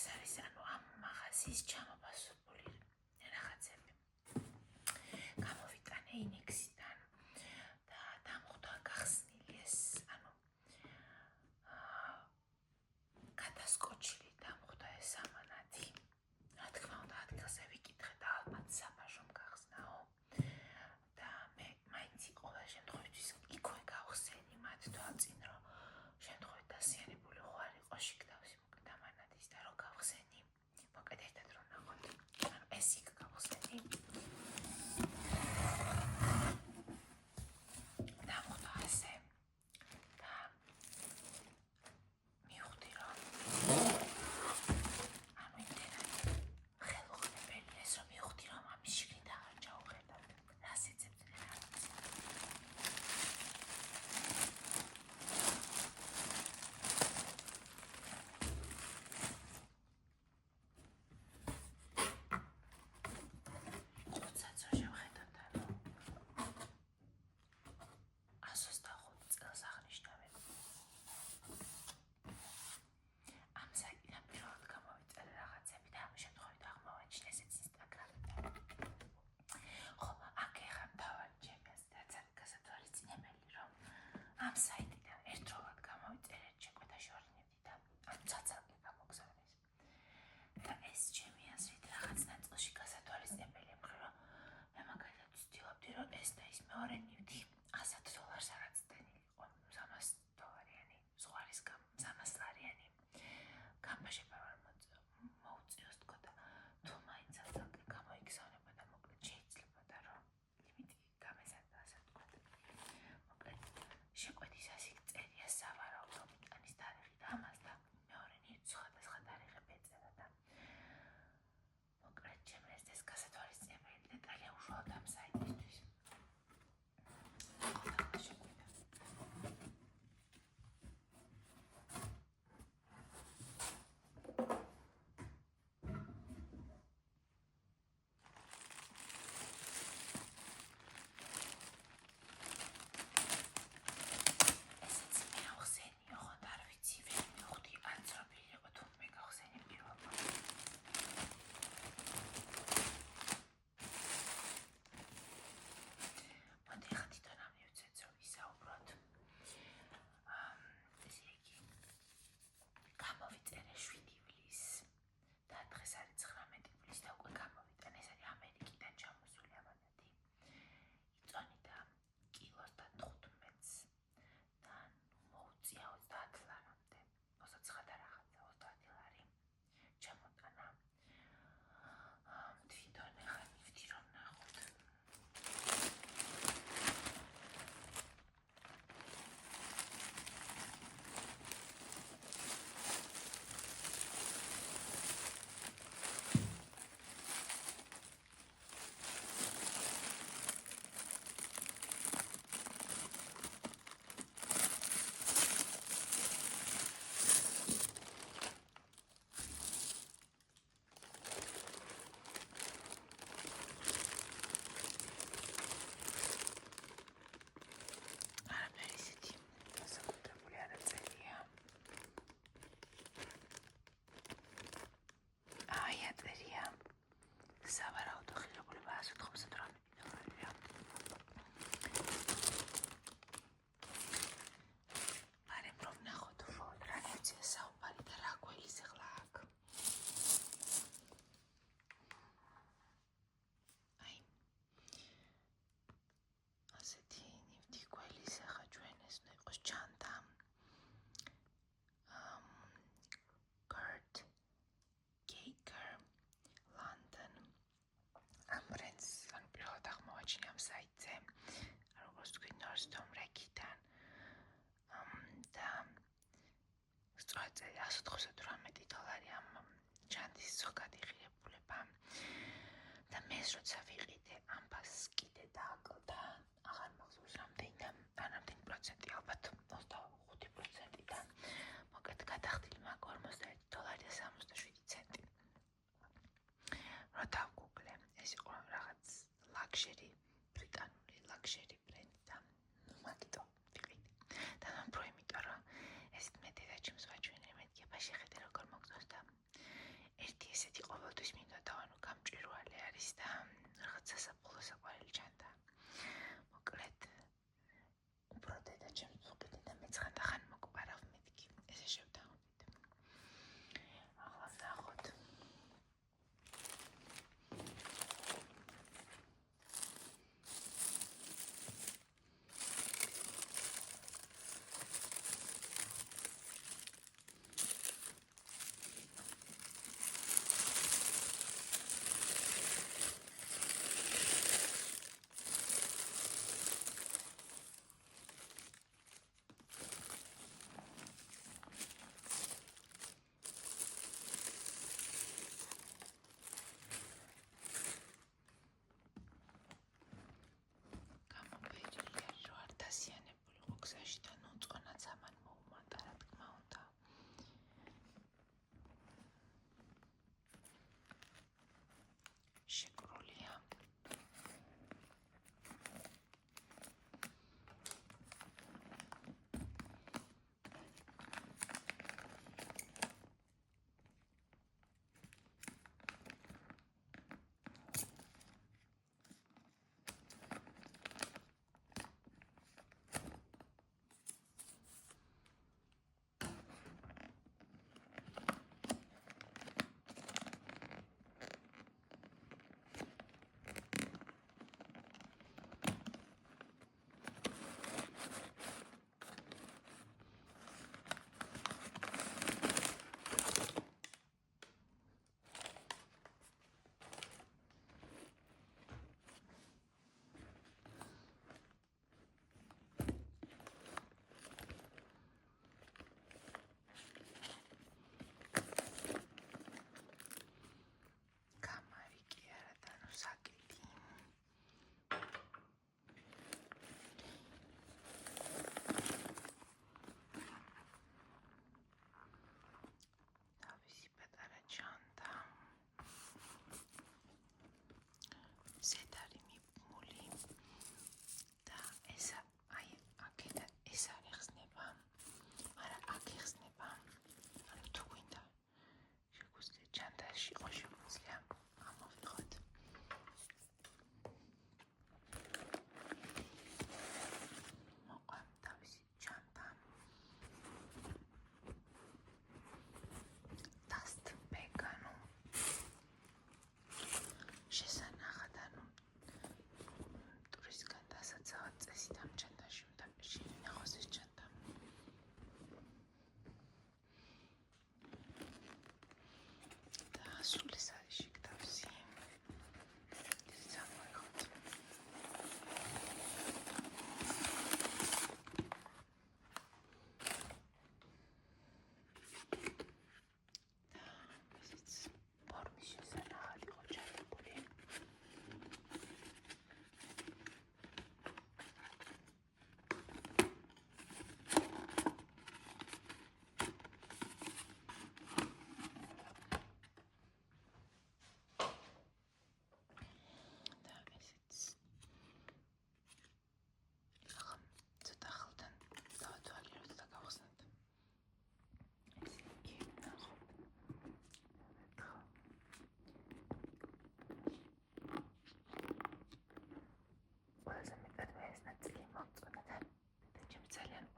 ეს არის ამ მაღაზიის ჩამოპასებული რაღაცები. გამოვიტანე ინექსიდან და დამხვდა გახსნილი ეს გადასკოჩილი დამხვდა ეს ამანათი. რა თქმა უნდა ადგილზე ვიკითხე და ალბათ საბაჟომ გახსნაო და მე მაინც ყოველ შემთხვევაში იქვე გავხსენი მათ თვალწინ რომ შემთხვევით დასიანებული ხო არ იყო შიგდავსი მოკლედ ამანათის და რომ გავხსენი მოკლედ ერთად რომ ნახოთ ეს იქ გავხსენი დამხვდა ასე და მივხვდი რომ ხელუხლებელია ეს რომ მივხვდი რომ ამის შიგნით აღარ ჩავხედავ რას ეძებდნენ ყუთსაც რომ შევხედოთ 125 წელს აღნიშნავენ ამ საიტიდან პირველად გამოვიწერე რაღაცები და ამ შემთხვევით აღმოვაჩინეს ეს ინსტაგრამიდან. ხო, აქ ეხა მთავარი ჩემი რაც არის გასათვალისწინებელი, რომ ამ საიტიდან ერთდროულად გამოვიწერე შეკვეთაში ვარინებდი და ამ ცალ-ცალკე გამოგზავნეს. და ეს ჩემი აზრით რაღაც ნაწილში გასათვალისწინებელი, მხრივ მე მაგალითად ვცდილობდი, რომ ეს და ის მეორე ნივთი $100 რაღაც დენილი იყო, $300 ზღვარის 300 ლარიანი. გამბაჟება არ მოუწიოს თქო და თუ მაინც ცალ-ცალკე გამოიგზავნება და მოკლედ შეიძლებოდა რომ ლიმიტი გამეზარდა ასე ვთქვათ. მოკლედ შეკვეთის ასიკ წერია სავარაუდო მიტანის თარიღი და ამას და მეორე ნივთს სხვადასხვა თარიღები ეწერა და მოკლედ ჩემ ეს გასათვალისწინებელი დეტალია უშუალოდ ამ საიტისთვის. სავარაუდო ღირებულება $198. მარემ რომ ნახოთ უშუალოდ რა ნივთია საუბარი და რა გველის ახლა აქ. აი ასეთი ნივთი გველის ახლა ჩვენ ეს უნდა იყოს ჩანდა. ამ საიტზე, როგორც თქვი Nordstrom Rack-დან და სწორედ $198 ამ ჩანდის ზოგადი ღირებულება და მე როცა ვიყიდე ამ ფასს კიდე დააკლდა აღარ მახსოვს რამდენი პროცენტი ალბათ 25% და მოკლედ გადახდილი მაქვს $41.67. რა დავგუგლე ეს იყო რაღაც ლაქშერი ბრიტანული ლაქშერი ბრენდი და მაგიტო ვიყიდე და ნამპრო იმიტომ რომ ეს მეტი და ჩემს ვაჩვენე მეთქება შეხედე როგორ მოგწონს და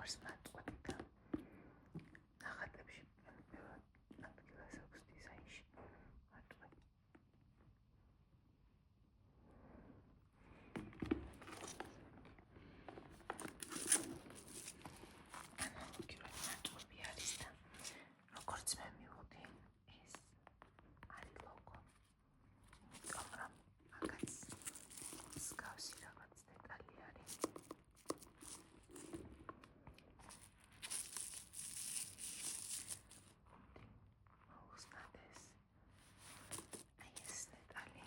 მიყვარს მატყუდი და ნახატებში პირველად ადგილას აქვს დიზაინში მატყუდი. ანალოგიური მატყუდი არის და როგორც მე მივხვდი, ეს არის ლოგო. იმიტომ რომ მაგაც მსგავსი რაღაც დეტალი არის. მოვხსნათ ეს. აი ეს დეტალი.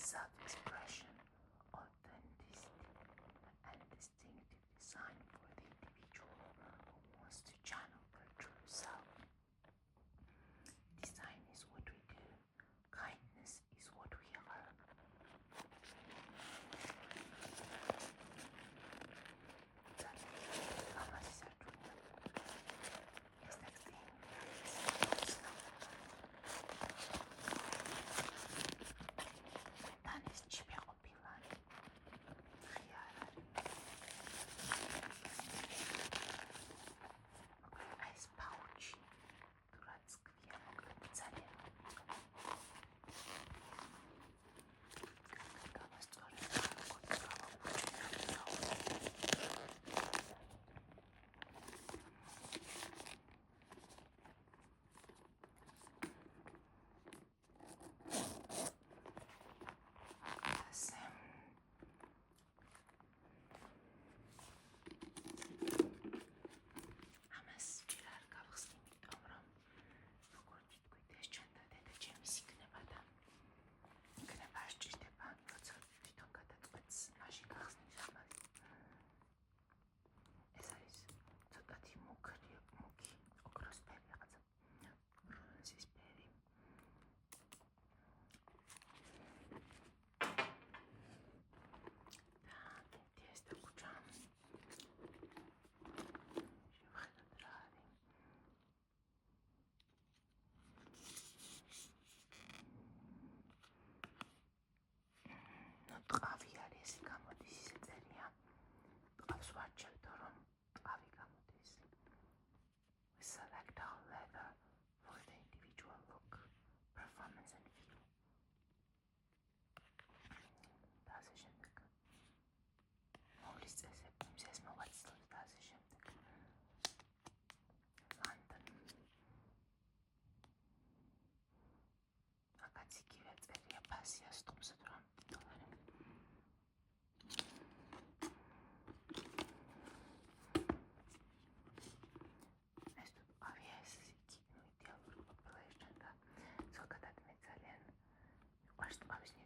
Self-expression, authenticity, and distinctive design for the individual who wants to channel their true self. Design is what we do, kindness is what we are. ტყავი არის, გამოდის ისე წერია. ტყავს ვარჩევთ, რომ ტყავი გამოდის. We select our leather for the individual look, performance and feel. და ასე შემდეგ. მოვლის წესები, ეს მოვაცილოთ და ასე შემდეგ. London. მაგაც იგივე წერია, ფასი ასტუმსოთ რომ Art of